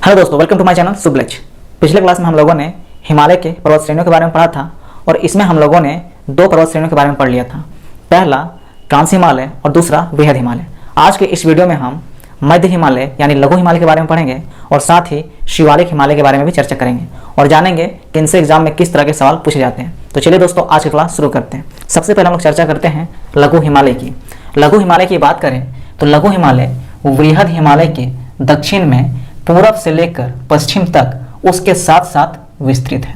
Hello दोस्तों, welcome to my channel सुबलेज। पिछले class में हम लोगों ने हिमालय के पर्वत श्रेणियों के बारे में पढ़ा था और इसमें हम लोगों ने दो पर्वत श्रेणियों के बारे में पढ़ लिया था। पहला ट्रांस हिमालय और दूसरा वृहद हिमालय। आज के इस वीडियो में हम मध्य हिमालय यानी लघु हिमालय के बारे में पढ़ेंगे और साथ ही शिवालिक हिमालय के बारे में भी चर्चा करेंगे और जानेंगे कि इनसे एग्जाम में किस तरह के सवाल पूछे जाते हैं। तो चलिए दोस्तों, आज की क्लास शुरू करते हैं। सबसे पहले हम लोग चर्चा करते हैं लघु हिमालय की। लघु हिमालय की बात करें तो लघु हिमालय वृहद हिमालय के दक्षिण में पूरब से लेकर पश्चिम तक उसके साथ साथ विस्तृत है।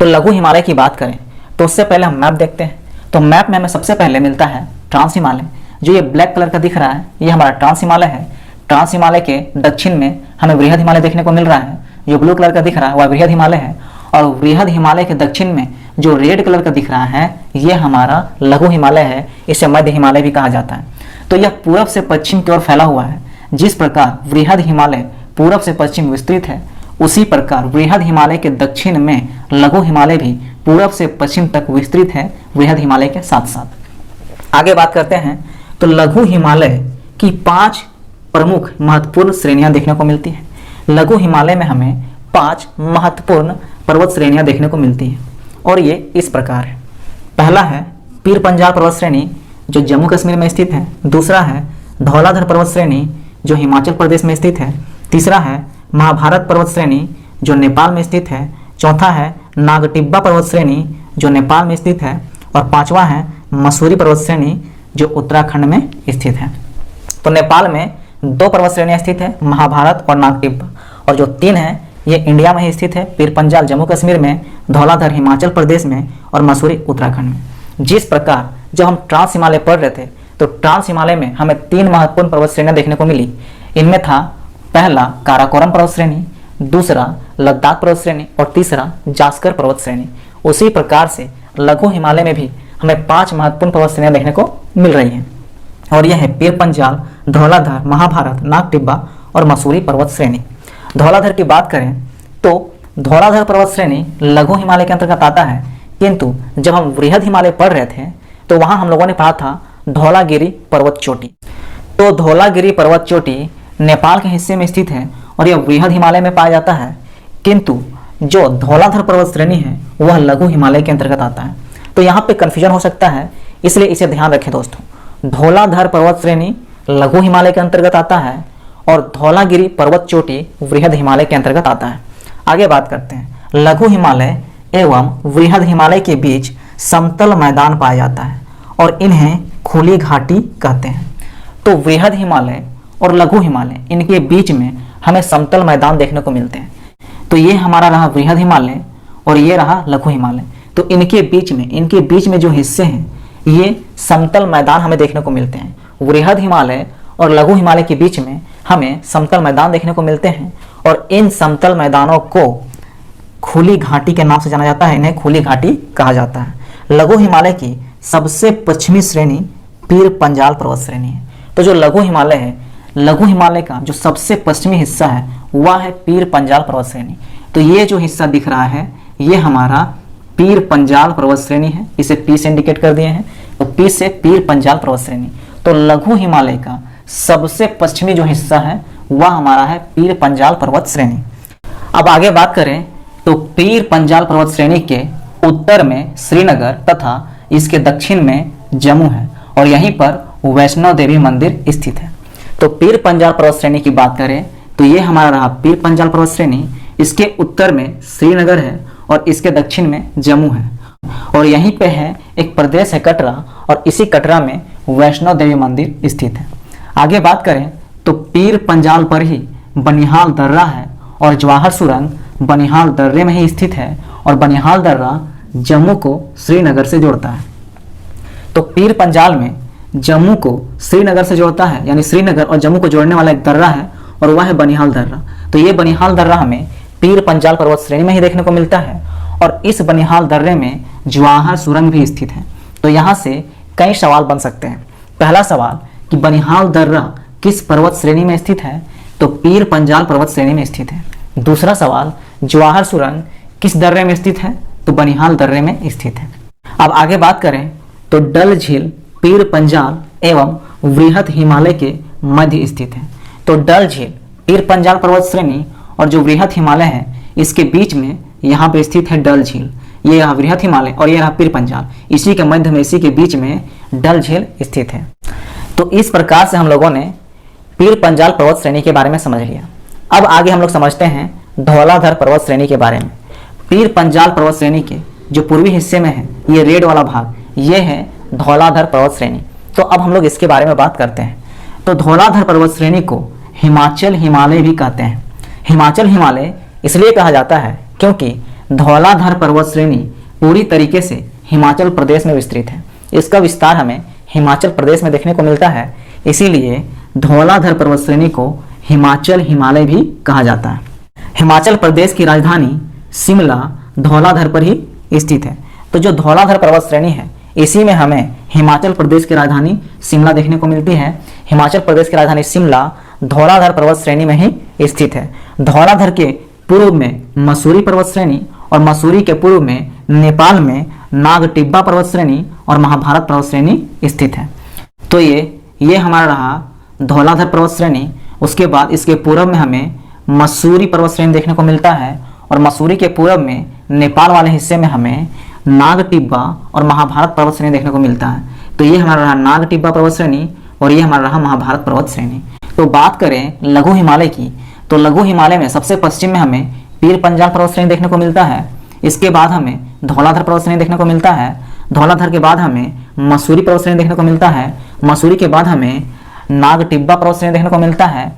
तो लघु हिमालय की बात करें तो उससे पहले हम मैप देखते हैं। तो मैप में हमें सबसे पहले मिलता है ट्रांस हिमालय। जो ये ब्लैक कलर का दिख रहा है ये हमारा ट्रांस हिमालय है। ट्रांस हिमालय के दक्षिण में हमें वृहद हिमालय देखने को मिल रहा है। जो ब्लू कलर का दिख रहा है वह वृहद हिमालय है और वृहद हिमालय के दक्षिण में जो रेड कलर का दिख रहा है ये हमारा लघु हिमालय है। इसे मध्य हिमालय भी कहा जाता है। तो यह पूरब से पश्चिम की ओर फैला हुआ है। जिस प्रकार वृहद हिमालय पूरब से पश्चिम विस्तृत है उसी प्रकार वृहद हिमालय के दक्षिण में लघु हिमालय भी पूरब से पश्चिम तक विस्तृत है वृहद हिमालय के साथ साथ। आगे बात करते हैं तो लघु हिमालय की 5 प्रमुख महत्वपूर्ण श्रेणियां देखने को मिलती हैं। लघु हिमालय में हमें 5 महत्वपूर्ण पर्वत श्रेणियां देखने को मिलती हैं और ये इस प्रकार है। पहला है पीर पंजाल पर्वत श्रेणी जो जम्मू कश्मीर में स्थित है। दूसरा है धौलाधर पर्वत श्रेणी जो हिमाचल प्रदेश में स्थित है। तीसरा है महाभारत पर्वत श्रेणी जो नेपाल में स्थित है। चौथा है नागटिब्बा पर्वत श्रेणी जो नेपाल में स्थित है और पांचवा है मसूरी पर्वत श्रेणी जो उत्तराखंड में स्थित है। तो नेपाल में 2 पर्वत श्रेणियां स्थित है, महाभारत और नागटिब्बा, और जो 3 है ये इंडिया में ही स्थित है, पीर पंजाल जम्मू कश्मीर में, धौलाधर हिमाचल प्रदेश में और मसूरी उत्तराखंड में। जिस प्रकार जब हम ट्रांस हिमालय पढ़ रहे थे तो ट्रांस हिमालय में हमें 3 महत्वपूर्ण पर्वत श्रेणियां देखने को मिली। इनमें था पहला काराकोरम पर्वत श्रेणी, दूसरा लद्दाख पर्वत श्रेणी और तीसरा जास्कर पर्वत श्रेणी। उसी प्रकार से लघु हिमालय में भी हमें 5 महत्वपूर्ण पर्वत श्रेणियां देखने को मिल रही हैं और यह है पीर पंजाल, धौलाधर, महाभारत, नागटिब्बा और मसूरी पर्वत श्रेणी। धौलाधर की बात करें तो धौलाधर पर्वत श्रेणी लघु हिमालय के अंतर्गत आता है, किंतु जब हम वृहद हिमालय पढ़ रहे थे तो वहां हम लोगों ने पढ़ा था धौलागिरी पर्वत चोटी। तो धौलागिरी पर्वत चोटी नेपाल के हिस्से में स्थित है और यह वृहद हिमालय में पाया जाता है, किंतु जो धौलाधर पर्वत श्रेणी है वह लघु हिमालय के अंतर्गत आता है। तो यहाँ पे कंफ्यूजन हो सकता है, इसलिए इसे ध्यान रखें दोस्तों। धौलाधर पर्वत श्रेणी लघु हिमालय के अंतर्गत आता है और धौलागिरी पर्वत चोटी वृहद हिमालय के अंतर्गत आता है। आगे बात करते हैं। लघु हिमालय एवं वृहद हिमालय के बीच समतल मैदान पाया जाता है और इन्हें खुली घाटी कहते हैं। तो वृहद हिमालय और लघु हिमालय इनके बीच में हमें समतल मैदान देखने को मिलते हैं। तो ये हमारा रहा वृहद हिमालय और ये रहा लघु हिमालय। तो इनके बीच में जो हिस्से हैं ये समतल मैदान हमें देखने को मिलते हैं। वृहद हिमालय और लघु हिमालय के बीच में हमें समतल मैदान देखने को मिलते हैं और इन समतल मैदानों को खुली घाटी के नाम से जाना जाता है। इन्हें खुली घाटी कहा जाता है। लघु हिमालय की सबसे पश्चिमी श्रेणी पीर पंजाल पर्वत श्रेणी है। तो जो लघु हिमालय है, लघु हिमालय का जो सबसे पश्चिमी हिस्सा है वह है पीर पंजाल पर्वत श्रेणी। तो ये जो हिस्सा दिख रहा है ये हमारा पीर पंजाल पर्वत श्रेणी है। इसे पी से इंडिकेट कर दिए हैं, तो पी से पीर पंजाल पर्वत श्रेणी। तो लघु हिमालय का सबसे पश्चिमी जो हिस्सा है वह हमारा है पीर पंजाल पर्वत श्रेणी। अब आगे बात करें तो पीर पंजाल पर्वत श्रेणी के उत्तर में श्रीनगर तथा इसके दक्षिण में जम्मू है और यहीं पर वैष्णो देवी मंदिर स्थित है। तो पीर पंजाल पर्वत श्रेणी की बात करें तो ये हमारा रहा पीर पंजाल पर्वत श्रेणी। इसके उत्तर में श्रीनगर है और इसके दक्षिण में जम्मू है और यहीं पे है एक प्रदेश है कटरा और इसी कटरा में वैष्णो देवी मंदिर स्थित है। आगे बात करें तो पीर पंजाल पर ही बनिहाल दर्रा है और जवाहर सुरंग बनिहाल दर्रे में ही स्थित है और बनिहाल दर्रा जम्मू को श्रीनगर से जोड़ता है। तो पीर पंजाल में जम्मू को श्रीनगर से जोड़ता है, यानी श्रीनगर और जम्मू को जोड़ने वाला एक दर्रा है और वह है बनिहाल दर्रा। तो ये बनिहाल दर्रा हमें पीर पंजाल पर्वत श्रेणी में ही देखने को मिलता है और इस बनिहाल दर्रे में जवाहर सुरंग भी स्थित है। तो यहाँ से कई सवाल बन सकते हैं। पहला सवाल कि बनिहाल दर्रा किस पर्वत श्रेणी में स्थित है, तो पीर पंजाल पर्वत श्रेणी में स्थित है। दूसरा सवाल जवाहर सुरंग किस दर्रे में स्थित है, तो बनिहाल दर्रे में स्थित है। अब आगे बात करें तो डल झील पीर पंजाल एवं वृहद हिमालय के मध्य स्थित है। तो डल झील पीर पंजाल पर्वत श्रेणी और जो वृहद हिमालय है इसके बीच में यहाँ पे स्थित है डल झील। ये रहा वृहद हिमालय और ये रहा पीर पंजाल, इसी के मध्य में, इसी के बीच में डल झील स्थित है। तो इस प्रकार से हम लोगों ने पीर पंजाल पर्वत श्रेणी के बारे में समझ लिया। अब आगे हम लोग समझते हैं धौलाधर पर्वत श्रेणी के बारे में। पीर पंजाल पर्वत श्रेणी के जो पूर्वी हिस्से में है, ये रेड वाला भाग, ये है धौलाधर पर्वत श्रेणी। तो अब हम लोग इसके बारे में बात करते हैं। तो धौलाधर पर्वत श्रेणी को हिमाचल हिमालय भी कहते हैं। हिमाचल हिमालय इसलिए कहा जाता है क्योंकि धौलाधर पर्वत श्रेणी पूरी तरीके से हिमाचल प्रदेश में विस्तृत है। इसका विस्तार हमें हिमाचल प्रदेश में देखने को मिलता है, इसीलिए धौलाधर पर्वत श्रेणी को हिमाचल हिमालय भी कहा जाता है। हिमाचल प्रदेश की राजधानी शिमला धौलाधर पर ही स्थित है। तो जो धौलाधर पर्वत श्रेणी है, इसी में हमें हिमाचल प्रदेश की राजधानी शिमला देखने को मिलती है। हिमाचल प्रदेश की राजधानी शिमला धौलाधर पर्वत श्रेणी में ही स्थित है। धौलाधर के पूर्व में मसूरी पर्वत श्रेणी और मसूरी के पूर्व में नेपाल में नागटिब्बा पर्वत श्रेणी और महाभारत पर्वत श्रेणी स्थित है। तो ये हमारा रहा धौलाधर पर्वत श्रेणी। उसके बाद इसके पूर्व में हमें मसूरी पर्वत श्रेणी देखने को मिलता है और मसूरी के पूर्व में नेपाल वाले हिस्से में हमें नागटिब्बा और महाभारत पर्वत श्रेणी देखने को मिलता है। तो ये हमारा रहा नागटिब्बा पर्वत श्रेणी और ये हमारा रहा महाभारत पर्वत श्रेणी। तो बात करें लघु हिमालय की, तो लघु हिमालय में सबसे पश्चिम में हमें पीर पंजाल पर्वत श्रेणी देखने को मिलता है। इसके बाद हमें धौलाधर पर्वत श्रेणी देखने को मिलता है। धौलाधर के बाद हमें मसूरी पर्वत श्रेणी देखने को मिलता है। मसूरी के बाद हमें नागटिब्बा पर्वत श्रेणी देखने को मिलता है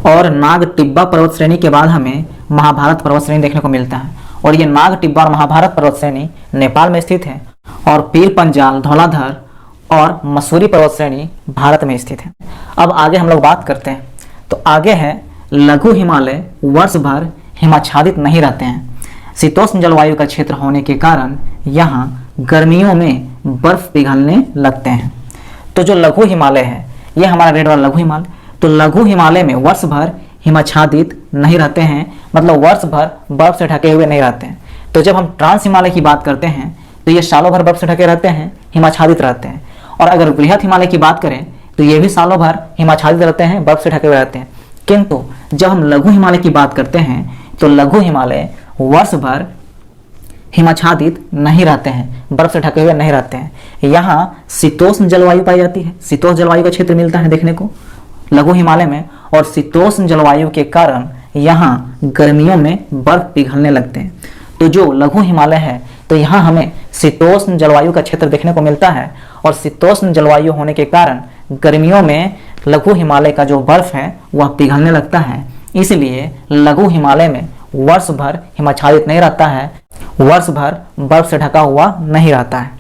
और नागटिब्बा पर्वत श्रेणी के बाद हमें महाभारत पर्वत श्रेणी देखने को मिलता है। और ये नागटिब्बा और महाभारत पर्वत श्रेणी नेपाल में स्थित है और पीर पंजाल, धौलाधर और मसूरी पर्वत श्रेणी भारत में स्थित है। अब आगे हम लोग बात करते हैं। तो आगे है लघु हिमालय वर्ष भर हिमाच्छादित नहीं रहते हैं। शीतोष्ण जलवायु का क्षेत्र होने के कारण यहाँ गर्मियों में बर्फ पिघलने लगते हैं। तो जो लघु हिमालय है, ये हमारा रेड वाला लघु हिमालय। तो लघु हिमालय में वर्ष भर हिमाच्छादित नहीं रहते हैं, मतलब वर्ष भर बर्फ से ढके हुए नहीं रहते हैं। तो जब हम ट्रांस हिमालय की बात करते हैं तो ये सालों भर बर्फ से ढके रहते हैं, हिमाच्छादित रहते हैं। और अगर वृहद हिमालय की बात करें तो ये भी सालों भर हिमाच्छादित रहते हैं, बर्फ से ढके हुए रहते हैं। किंतु जब हम लघु हिमालय की बात करते हैं तो लघु हिमालय वर्ष भर हिमाच्छादित नहीं रहते हैं, बर्फ से ढके हुए नहीं रहते हैं। यहाँ शीतोष्ण जलवायु पाई जाती है। शीतोष्ण जलवायु का क्षेत्र मिलता है देखने को लघु हिमालय में, और शीतोष्ण जलवायु के कारण यहाँ गर्मियों में बर्फ पिघलने लगते हैं। तो जो लघु हिमालय है, तो यहाँ हमें शीतोष्ण जलवायु का क्षेत्र देखने को मिलता है और शीतोष्ण जलवायु होने के कारण गर्मियों में लघु हिमालय का जो बर्फ है वह पिघलने लगता है। इसलिए लघु हिमालय में वर्ष भर हिमाच्छादित नहीं रहता है, वर्ष भर बर्फ से ढका हुआ नहीं रहता है।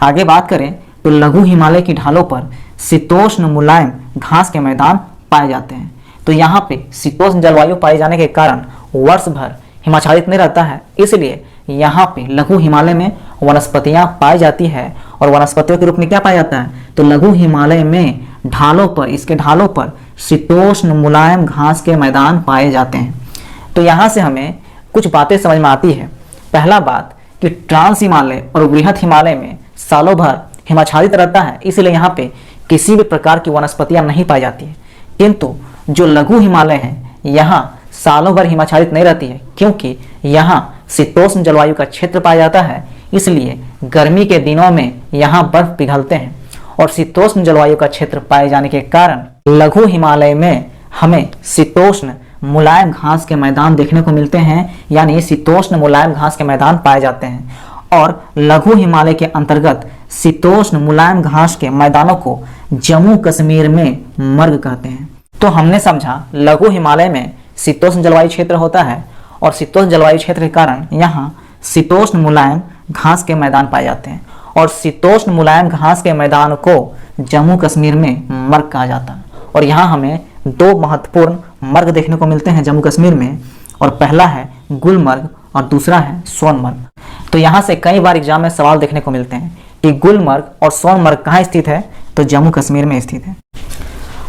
आगे बात करें तो लघु हिमालय की ढालों पर शीतोष्ण मुलायम घास के मैदान पाए जाते हैं। तो यहाँ पे शीतोष्ण जलवायु पाए जाने के कारण वर्ष भर हिमाच्छादित नहीं रहता है, इसलिए यहाँ पे लघु हिमालय में वनस्पतियाँ पाई जाती है। और वनस्पतियों के रूप में क्या पाया जाता है, तो लघु हिमालय में ढालों पर, इसके ढालों पर शीतोष्ण मुलायम घास के मैदान पाए जाते हैं। तो यहाँ से हमें कुछ बातें समझ में आती है। पहला बात कि ट्रांस हिमालय और वृहद हिमालय में सालों भर हिमाच्छादित रहता है, इसलिए यहाँ पे किसी भी प्रकार की वनस्पतियाँ नहीं पाई जाती है। किंतु जो लघु हिमालय है, यहाँ सालों भर हिमाच्छादित नहीं रहती है, क्योंकि यहाँ शीतोष्ण जलवायु का क्षेत्र पाया जाता है। इसलिए गर्मी के दिनों में यहाँ बर्फ पिघलते हैं और शीतोष्ण जलवायु का क्षेत्र पाए जाने के कारण लघु हिमालय में हमें शीतोष्ण मुलायम घास के मैदान देखने को मिलते हैं, यानी शीतोष्ण मुलायम घास के मैदान पाए जाते हैं। और लघु हिमालय के अंतर्गत शीतोष्ण मुलायम घास के मैदानों को जम्मू कश्मीर में मर्ग कहते हैं। तो हमने समझा लघु हिमालय में शीतोष्ण जलवायु क्षेत्र होता है और शीतोष्ण जलवायु क्षेत्र के कारण यहाँ शीतोष्ण मुलायम घास के मैदान पाए जाते हैं और शीतोष्ण मुलायम घास के मैदान को जम्मू कश्मीर में मर्ग कहा जाता है। और यहाँ हमें दो महत्वपूर्ण मर्ग देखने को मिलते हैं जम्मू कश्मीर में, और पहला है गुलमर्ग और दूसरा है सोनमर्ग। तो यहाँ से कई बार एग्जाम में सवाल देखने को मिलते हैं कि गुलमर्ग और सोनमर्ग कहाँ स्थित है, तो जम्मू कश्मीर में स्थित है।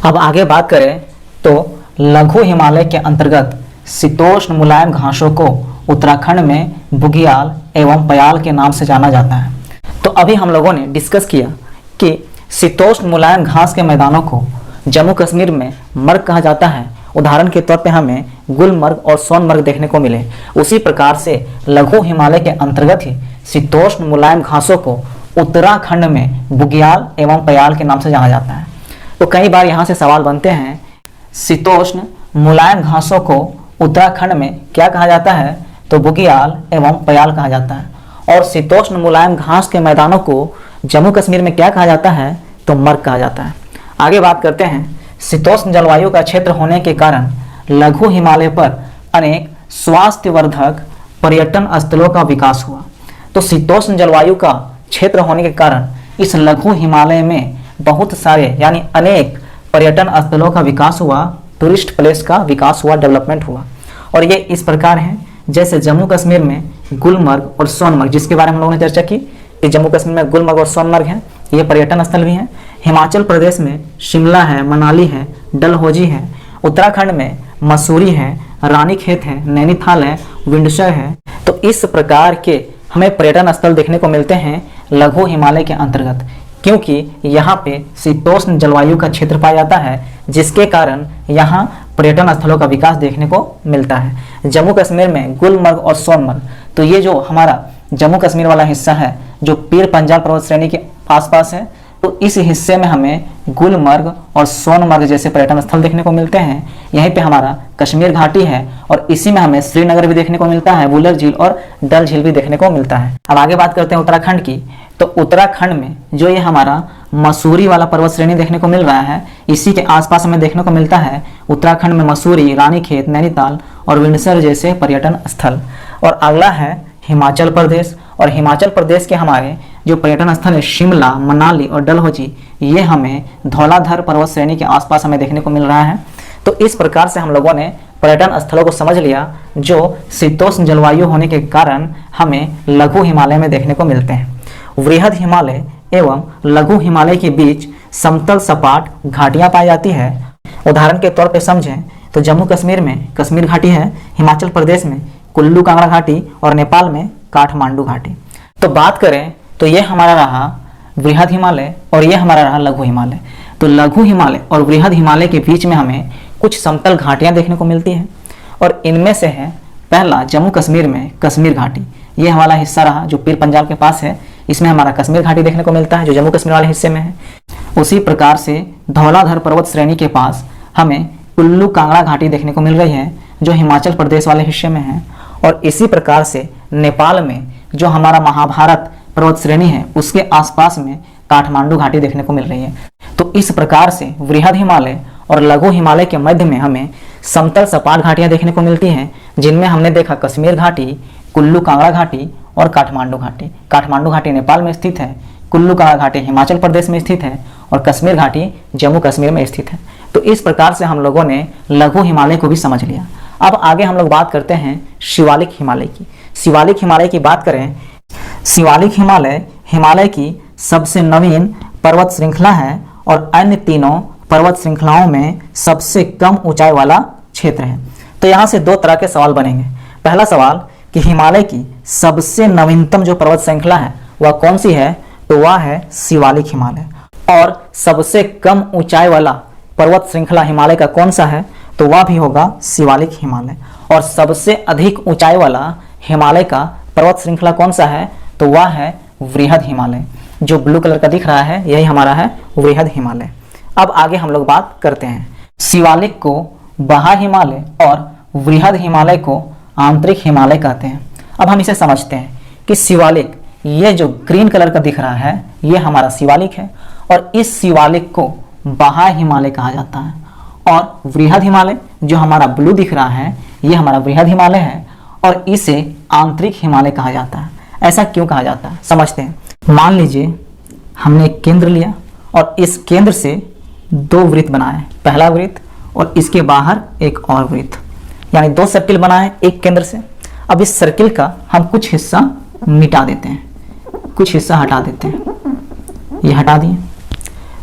अब आगे बात करें तो लघु हिमालय के अंतर्गत शीतोष्ण मुलायम घासों को उत्तराखंड में बुघियाल एवं पयाल के नाम से जाना जाता है। तो अभी हम लोगों ने डिस्कस किया कि शीतोष्ण मुलायम घास के मैदानों को जम्मू कश्मीर में मर्ग कहा जाता है उदाहरण के तौर पे हमें गुलमर्ग और सोनमर्ग देखने को मिले। उसी प्रकार से लघु हिमालय के अंतर्गत ही शीतोष्ण मुलायम घासों को उत्तराखंड में बुग्याल एवं पयाल के नाम से जाना जाता है। तो कई बार यहाँ से सवाल बनते हैं, शीतोष्ण मुलायम घासों को उत्तराखंड में क्या कहा जाता है? तो बुग्याल एवं पयाल कहा जाता है। और शीतोष्ण मुलायम घास के मैदानों को जम्मू कश्मीर में क्या कहा जाता है? तो मर्ग कहा जाता है। आगे बात करते हैं, शीतोष्ण जलवायु का क्षेत्र होने के कारण लघु हिमालय पर अनेक स्वास्थ्यवर्धक पर्यटन स्थलों का विकास हुआ। तो शीतोष्ण जलवायु का क्षेत्र होने के कारण इस लघु हिमालय में बहुत सारे यानी अनेक पर्यटन स्थलों का विकास हुआ, टूरिस्ट प्लेस का विकास हुआ, डेवलपमेंट हुआ। और ये इस प्रकार है, जैसे जम्मू कश्मीर में गुलमर्ग और सोनमर्ग, जिसके बारे में हम लोगों ने चर्चा की कि जम्मू कश्मीर में गुलमर्ग और सोनमर्ग हैं, ये पर्यटन स्थल भी हैं। हिमाचल प्रदेश में शिमला है, मनाली है, डलहौजी है। उत्तराखंड में मसूरी है, रानीखेत है, नैनीताल है, विंडसर है। तो इस प्रकार के हमें पर्यटन स्थल देखने को मिलते हैं लघु हिमालय के अंतर्गत, क्योंकि यहाँ पे शीतोष्ण जलवायु का क्षेत्र पाया जाता है, जिसके कारण यहाँ पर्यटन स्थलों का विकास देखने को मिलता है। जम्मू कश्मीर में गुलमर्ग और सोनमर्ग, तो ये जो हमारा जम्मू कश्मीर वाला हिस्सा है जो पीर पंजाल पर्वत श्रेणी के आसपास है, तो इस हिस्से में हमें गुलमर्ग और सोनमर्ग जैसे पर्यटन स्थल देखने को मिलते हैं। यहीं पे हमारा कश्मीर घाटी है और इसी में हमें श्रीनगर भी देखने को मिलता है, वुलर झील और डल झील भी देखने को मिलता है। अब आगे बात करते हैं उत्तराखंड की। तो उत्तराखंड में जो ये हमारा मसूरी वाला पर्वत श्रेणी देखने को मिल रहा है, इसी के आसपास हमें देखने को मिलता है उत्तराखंड में मसूरी, रानीखेत, नैनीताल और विंडसर जैसे पर्यटन स्थल। और अगला है हिमाचल प्रदेश। और हिमाचल प्रदेश के हमारे जो पर्यटन स्थल है शिमला, मनाली और डलहौजी, ये हमें धौलाधर पर्वत श्रेणी के आसपास हमें देखने को मिल रहा है। तो इस प्रकार से हम लोगों ने पर्यटन स्थलों को समझ लिया जो शीतोष्ण जलवायु होने के कारण हमें लघु हिमालय में देखने को मिलते हैं। वृहद हिमालय एवं लघु हिमालय के बीच समतल सपाट घाटियां पाई जाती है। उदाहरण के तौर पर समझें तो जम्मू कश्मीर में कश्मीर घाटी है, हिमाचल प्रदेश में कुल्लू कांगड़ा घाटी और नेपाल में काठमांडू घाटी। तो बात करें तो ये हमारा रहा वृहद हिमालय और ये हमारा रहा लघु हिमालय। तो लघु हिमालय और वृहद हिमालय के बीच में हमें कुछ समतल घाटियां देखने को मिलती हैं और इनमें से है पहला जम्मू कश्मीर में कश्मीर घाटी। ये हमारा हिस्सा रहा जो पीर पंजाल के पास है, इसमें हमारा कश्मीर घाटी देखने को मिलता है जो जम्मू कश्मीर वाले हिस्से में है। उसी प्रकार से धौलाधर पर्वत श्रेणी के पास हमें कुल्लू कांगड़ा घाटी देखने को मिल रही है जो हिमाचल प्रदेश वाले हिस्से में है। और इसी प्रकार से नेपाल में जो हमारा महाभारत पर्वत श्रेणी है उसके आसपास में काठमांडू घाटी देखने को मिल रही है। तो इस प्रकार से वृहद हिमालय और लघु हिमालय के मध्य में हमें समतल सपाट घाटियां देखने को मिलती हैं, जिनमें हमने देखा कश्मीर घाटी, कुल्लू कांगड़ा घाटी और काठमांडू घाटी। काठमांडू घाटी नेपाल में स्थित है, कुल्लू कांगड़ा घाटी हिमाचल प्रदेश में स्थित है और कश्मीर घाटी जम्मू कश्मीर में स्थित है। तो इस प्रकार से हम लोगों ने लघु हिमालय को भी समझ लिया। अब आगे हम लोग बात करते हैं शिवालिक हिमालय की। शिवालिक हिमालय की बात करें, शिवालिक हिमालय हिमालय की सबसे नवीन पर्वत श्रृंखला है और अन्य तीनों पर्वत श्रृंखलाओं में सबसे कम ऊंचाई वाला क्षेत्र है। तो यहाँ से दो तरह के सवाल बनेंगे। पहला सवाल कि हिमालय की सबसे नवीनतम जो पर्वत श्रृंखला है वह कौन सी है? तो वह है शिवालिक हिमालय। और सबसे कम ऊंचाई वाला पर्वत श्रृंखला हिमालय का कौन सा है? तो वह भी होगा शिवालिक हिमालय। और सबसे अधिक ऊंचाई वाला हिमालय का पर्वत श्रृंखला कौन सा है? तो वह है वृहद हिमालय। जो ब्लू कलर का दिख रहा है यही हमारा है वृहद हिमालय। अब आगे हम लोग बात करते हैं, शिवालिक को बाह्य हिमालय और वृहद हिमालय को आंतरिक हिमालय कहते हैं। अब हम इसे समझते हैं कि शिवालिक, ये जो ग्रीन कलर का दिख रहा है ये हमारा शिवालिक है और इस शिवालिक को बाह्य हिमालय कहा जाता है। और वृहद हिमालय जो हमारा ब्लू दिख रहा है ये हमारा वृहद हिमालय है और इसे आंतरिक हिमालय कहा जाता है। ऐसा क्यों कहा जाता है समझते हैं। मान लीजिए हमने एक केंद्र लिया और इस केंद्र से दो वृत्त बनाए, पहला वृत्त और इसके बाहर एक और वृत्त, यानी दो सर्किल बनाए एक केंद्र से। अब इस सर्किल का हम कुछ हिस्सा मिटा देते हैं, कुछ हिस्सा हटा देते हैं, ये हटा दिए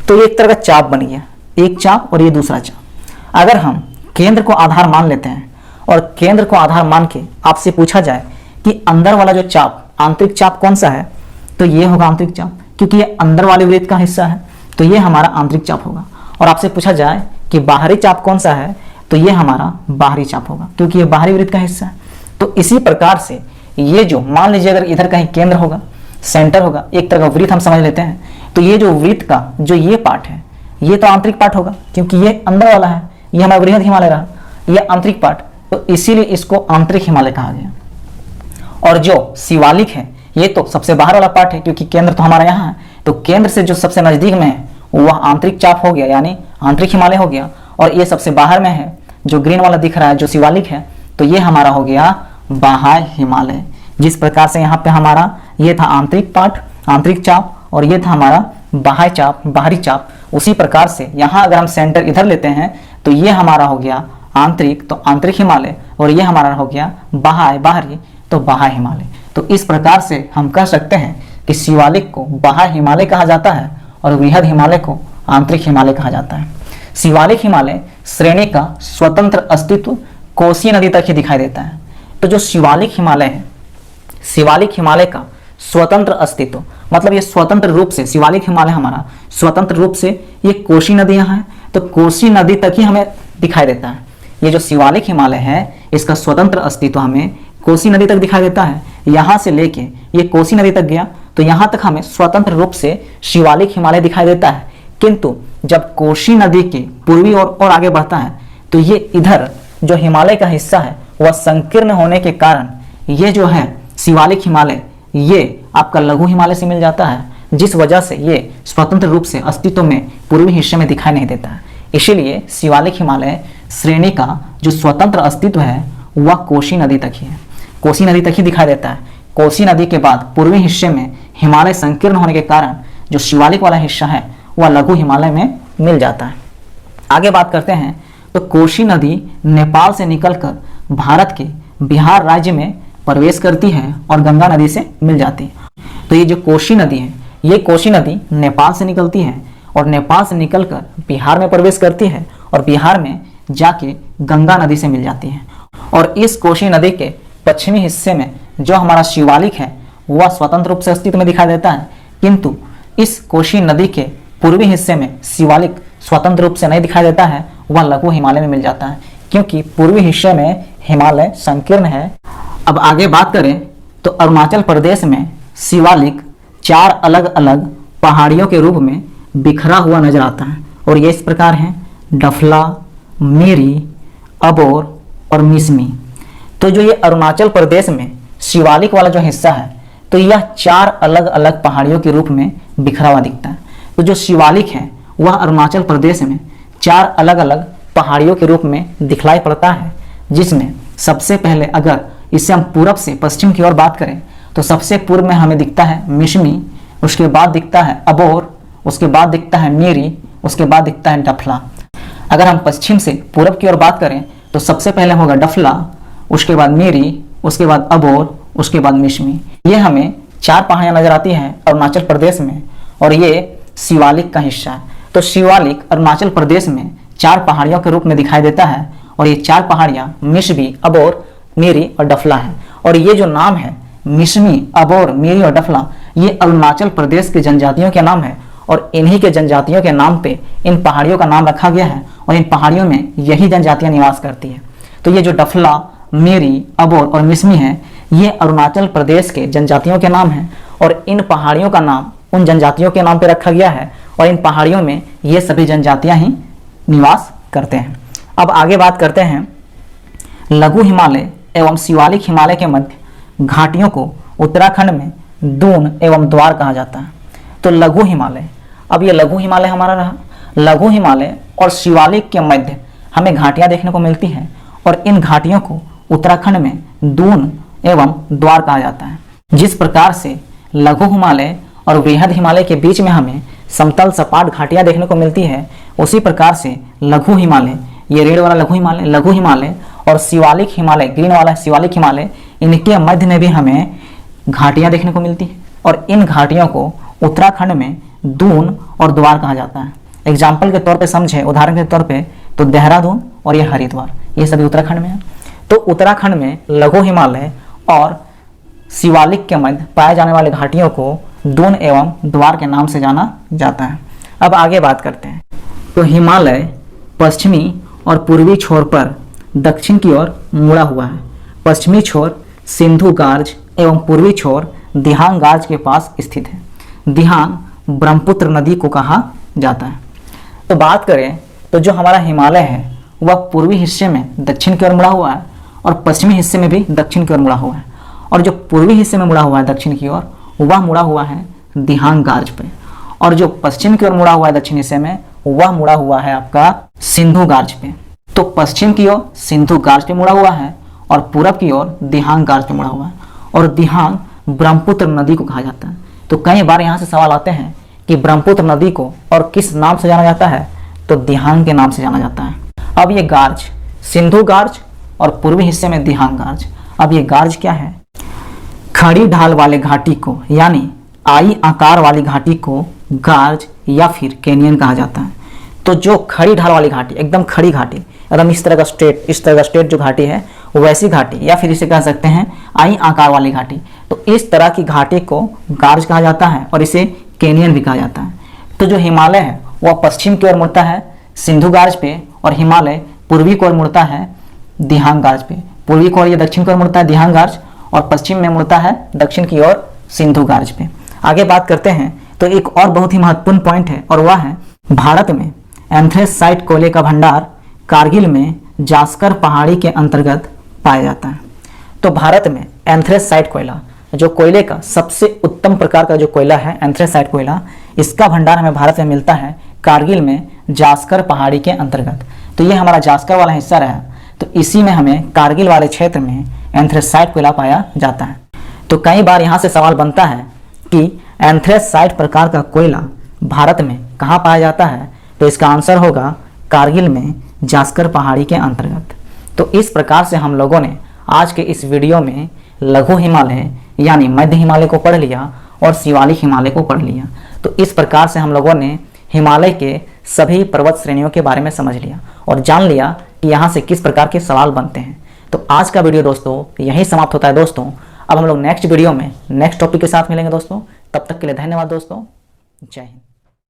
तो ये एक तरह का चाप बन गया, एक चाप और ये दूसरा चाप। अगर हम केंद्र को आधार मान लेते हैं और केंद्र को आधार मान के आपसे पूछा जाए कि अंदर वाला जो चाप, आंतरिक चाप कौन सा है, तो ये होगा आंतरिक चाप, क्योंकि ये अंदर वाले वृत्त का हिस्सा है तो ये हमारा आंतरिक चाप होगा। और आपसे पूछा जाए कि बाहरी चाप कौन सा है, तो ये हमारा बाहरी चाप होगा, क्योंकि ये बाहरी वृत्त का हिस्सा है। तो इसी प्रकार से ये जो, मान लीजिए अगर इधर कहीं केंद्र होगा, सेंटर होगा, एक तरह का वृत्त हम समझ लेते हैं, तो ये जो वृत्त का जो ये पार्ट है, ये तो आंतरिक पार्ट होगा, क्योंकि ये अंदर वाला है, ये हमारा बृहद हिमालय रहा, ये आंतरिक पार्ट, तो इसीलिए इसको आंतरिक हिमालय कहा गया। और जो शिवालिक है, ये तो सबसे बाहर वाला पार्ट है, क्योंकि केंद्र तो हमारा यहाँ है, तो केंद्र से जो सबसे नजदीक में है वह आंतरिक चाप हो गया, यानी आंतरिक हिमालय हो गया। और ये सबसे बाहर में है, जो ग्रीन वाला दिख रहा है, जो शिवालिक है, तो ये हमारा हो गया बाह्य हिमालय। जिस प्रकार से यहाँ पे हमारा ये था आंतरिक पार्ट, आंतरिक चाप, और ये था हमारा बाह्य चाप, बाहरी चाप, उसी प्रकार से यहाँ अगर हम सेंटर इधर लेते हैं तो ये हमारा हो गया आंतरिक, तो आंतरिक हिमालय, और ये हमारा हो गया बाह्य, बाहरी, तो बाह्य हिमालय। तो इस प्रकार से हम कह सकते हैं कि शिवालिक को बाह्य हिमालय कहा जाता है और बृहद हिमालय को आंतरिक हिमालय कहा जाता है। शिवालिक हिमालय श्रेणी का स्वतंत्र अस्तित्व कोसी नदी तक ही दिखाई देता है। तो जो शिवालिक हिमालय है, शिवालिक हिमालय का स्वतंत्र अस्तित्व, मतलब ये स्वतंत्र रूप से, शिवालिक हिमालय हमारा स्वतंत्र रूप से, ये कोसी नदी यहाँ है, तो कोसी नदी तक ही हमें दिखाई देता है। ये जो शिवालिक हिमालय है, इसका स्वतंत्र अस्तित्व हमें कोसी नदी तक दिखाई देता है। यहाँ से लेके ये कोसी नदी तक गया, तो यहाँ तक हमें स्वतंत्र रूप से शिवालिक हिमालय दिखाई देता है। किंतु जब कोसी नदी के पूर्वी ओर और आगे बढ़ता है, तो ये इधर जो हिमालय का हिस्सा है वह संकीर्ण होने के कारण ये जो है शिवालिक हिमालय, ये आपका लघु हिमालय से मिल जाता है, जिस वजह से ये स्वतंत्र रूप से अस्तित्व में पूर्वी हिस्से में दिखाई नहीं देता है। इसीलिए शिवालिक हिमालय श्रेणी का जो स्वतंत्र अस्तित्व है वह कोसी नदी तक ही है, कोसी नदी तक ही दिखाई देता है। कोसी नदी के बाद पूर्वी हिस्से में हिमालय संकीर्ण होने के कारण जो शिवालिक वाला हिस्सा है वह लघु हिमालय में मिल जाता है। आगे बात करते हैं, तो कोसी नदी नेपाल से निकलकर भारत के बिहार राज्य में प्रवेश करती है और गंगा नदी से मिल जाती है। तो ये जो कोसी नदी है, ये कोसी नदी नेपाल से निकलती है और नेपाल से निकलकर बिहार में प्रवेश करती है और बिहार में जाके गंगा नदी से मिल जाती है। और इस कोसी नदी के पश्चिमी हिस्से में जो हमारा शिवालिक है वह स्वतंत्र रूप से अस्तित्व में दिखाई देता है, किंतु इस कोसी नदी के पूर्वी हिस्से में शिवालिक स्वतंत्र रूप से नहीं दिखाई देता है, वह लघु हिमालय में मिल जाता है, क्योंकि पूर्वी हिस्से में हिमालय संकीर्ण है। अब आगे बात करें तो अरुणाचल प्रदेश में शिवालिक 4 अलग अलग पहाड़ियों के रूप में बिखरा हुआ नजर आता है, और ये इस प्रकार हैं: डफला, मेरी, अबोर और मिसमी। तो जो ये अरुणाचल प्रदेश में शिवालिक वाला जो हिस्सा है, तो यह 4 अलग अलग पहाड़ियों के रूप में बिखरा हुआ दिखता है। तो जो शिवालिक है वह अरुणाचल प्रदेश में 4 अलग अलग पहाड़ियों के रूप में दिखलाई पड़ता है, जिसमें सबसे पहले अगर इससे हम पूरब से पश्चिम की ओर बात करें तो सबसे पूर्व में हमें दिखता है मिसमी, उसके बाद दिखता है अबोर, उसके बाद दिखता है मेरी, उसके बाद दिखता है डफला। अगर हम पश्चिम से पूरब की ओर बात करें तो सबसे पहले होगा डफला, उसके बाद मेरी, उसके बाद अबोर, उसके बाद मिसमी। ये हमें 4 पहाड़ियाँ नजर आती हैं अरुणाचल प्रदेश में, और ये शिवालिक का हिस्सा है। तो शिवालिक अरुणाचल प्रदेश में 4 पहाड़ियों के रूप में दिखाई देता है, और ये 4 पहाड़ियाँ मिसमी, अबोर, मेरी और डफला है। और ये जो नाम है मिसमी, अबोर, मेरी और डफला, ये अरुणाचल प्रदेश के जनजातियों के नाम है, और इन्हीं के जनजातियों के नाम पे इन पहाड़ियों का नाम रखा गया है, और इन पहाड़ियों में यही जनजातियां निवास करती है। तो ये जो डफला, मेरी, अबोर और मिसमी है, ये अरुणाचल प्रदेश के जनजातियों के नाम हैं, और इन पहाड़ियों का नाम उन जनजातियों के नाम पे रखा गया है, और इन पहाड़ियों में ये सभी जनजातियां ही निवास करते हैं। अब आगे बात करते हैं, लघु हिमालय एवं शिवालिक हिमालय के मध्य घाटियों को उत्तराखंड में दून एवं द्वार कहा जाता है। तो लघु हिमालय, अब ये लघु हिमालय हमारा रहा, लघु हिमालय और शिवालिक के मध्य हमें घाटियां देखने को मिलती हैं, और इन घाटियों को उत्तराखंड में दून एवं द्वार कहा जाता है। जिस प्रकार से लघु हिमालय और बृहद हिमालय के बीच में हमें समतल सपाट घाटियां देखने को मिलती है, उसी प्रकार से लघु हिमालय, ये रेड वाला लघु हिमालय और शिवालिक हिमालय, ग्रीन वाला शिवालिक हिमालय, इनके मध्य में भी हमें घाटियां देखने को मिलती है, और इन घाटियों को उत्तराखंड में दून और द्वार कहा जाता है। एग्जाम्पल के तौर पे समझे, उदाहरण के तौर पे, तो देहरादून और ये हरिद्वार, ये सभी उत्तराखंड में है। तो उत्तराखंड में लघु हिमालय और शिवालिक के मध्य पाए जाने वाले घाटियों को दून एवं द्वार के नाम से जाना जाता है। अब आगे बात करते हैं, तो हिमालय पश्चिमी और पूर्वी छोर पर दक्षिण की ओर मुड़ा हुआ है। पश्चिमी छोर सिंधु गार्ज एवं पूर्वी छोर दिहांग गार्ज के पास स्थित है। दिहांग ब्रह्मपुत्र नदी को कहा जाता है। तो बात करें तो जो हमारा हिमालय है वह पूर्वी हिस्से में दक्षिण की ओर मुड़ा हुआ है और पश्चिमी हिस्से में भी दक्षिण की ओर मुड़ा हुआ है। और जो पूर्वी हिस्से में मुड़ा हुआ है दक्षिण की ओर, वह मुड़ा हुआ है दिहांग गार्ज पे, और जो पश्चिम की ओर मुड़ा हुआ है दक्षिण हिस्से में, वह मुड़ा हुआ है आपका सिंधु गार्ज पे। तो पश्चिम की ओर सिंधु गार्ज पे मुड़ा हुआ है और पूरब की ओर दिहांग गार्ज पे मुड़ा हुआ है। और दिहांग ब्रह्मपुत्र नदी को कहा जाता है। तो कई बार यहाँ से सवाल आते हैं कि ब्रह्मपुत्र नदी को और किस नाम से जाना जाता है, तो दिहांग के नाम से जाना जाता है। अब ये गार्ज, सिंधु गार्ज और पूर्वी हिस्से में दिहांग गार्ज, अब ये गार्ज क्या है? खड़ी ढाल वाले घाटी को, यानी आई आकार वाली घाटी को गार्ज या फिर कैनियन कहा जाता है। तो जो खड़ी ढाल वाली घाटी, एकदम खड़ी घाटी, एकदम इस तरह का स्ट्रेट जो घाटी है, वैसी घाटी, या फिर इसे कह सकते हैं आई आकार वाली घाटी, तो इस तरह की घाटी को गार्ज कहा जाता है और इसे कैनियन भी कहा जाता है। तो जो हिमालय है वह पश्चिम की ओर मुड़ता है सिंधु गार्ज पे, और हिमालय पूर्वी की ओर मुड़ता है दिहांग गार्ज पे। पूर्वी की ओर या दक्षिण की ओर मुड़ता है दिहांग गार्ज, और पश्चिम में मुड़ता है दक्षिण की ओर सिंधु गार्ज पे। आगे बात करते हैं तो एक और बहुत ही महत्वपूर्ण पॉइंट है, और वह है भारत में एंथ्रेसाइट कोयले का भंडार कारगिल में जास्कर पहाड़ी के अंतर्गत पाया जाता है। तो भारत में एंथ्रेसाइट कोयला, जो कोयले का सबसे उत्तम प्रकार का जो कोयला है एंथ्रेसाइट कोयला, इसका भंडार हमें भारत में मिलता है कारगिल में जास्कर पहाड़ी के अंतर्गत। तो ये हमारा जास्कर वाला हिस्सा रहा, तो इसी में हमें कारगिल वाले क्षेत्र में एंथ्रेसाइट कोयला पाया जाता है। तो कई बार यहाँ से सवाल बनता है कि एंथ्रेसाइट प्रकार का कोयला भारत में कहाँ पाया जाता है, तो इसका आंसर होगा कारगिल में जास्कर पहाड़ी के अंतर्गत। तो इस प्रकार से हम लोगों ने आज के इस वीडियो में लघु हिमालय यानी मध्य हिमालय को पढ़ लिया और शिवालिक हिमालय को पढ़ लिया। तो इस प्रकार से हम लोगों ने हिमालय के सभी पर्वत श्रेणियों के बारे में समझ लिया और जान लिया कि यहाँ से किस प्रकार के सवाल बनते हैं। तो आज का वीडियो दोस्तों यही समाप्त होता है दोस्तों। अब हम लोग नेक्स्ट वीडियो में नेक्स्ट टॉपिक के साथ मिलेंगे दोस्तों। तब तक के लिए धन्यवाद दोस्तों। जय हिंद।